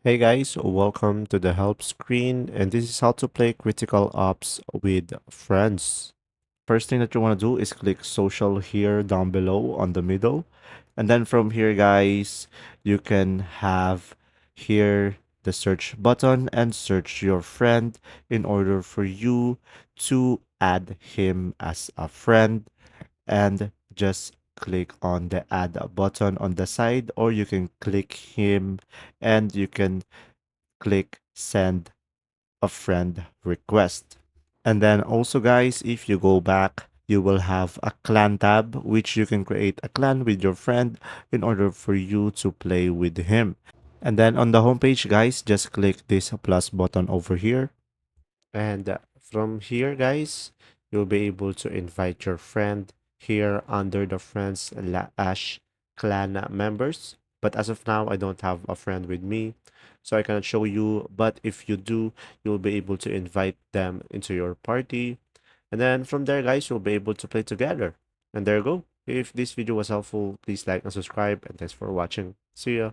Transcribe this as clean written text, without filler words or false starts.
Hey guys, welcome to the help screen, and this is how to play critical ops with friends. First thing that you want to do is click social here down below on the middle. And then from here, guys, you can have here the search button and search your friend in order for you to add him as a friend and just click on the add button on the side, or you can click him and you can click send a friend request. And then also guys, if you go back, you will have a clan tab, which you can create a clan with your friend in order for you to play with him. And then on the homepage guys, just click this plus button over here. And from here, guys, you'll be able to invite your friend here under the friends Ash clan members. But as of now, I don't have a friend with me, so I cannot show you. But if you do, you'll be able to invite them into your party. And then from there, guys, you'll be able to play together. And there you go. If this video was helpful, please like and subscribe. And thanks for watching. See ya.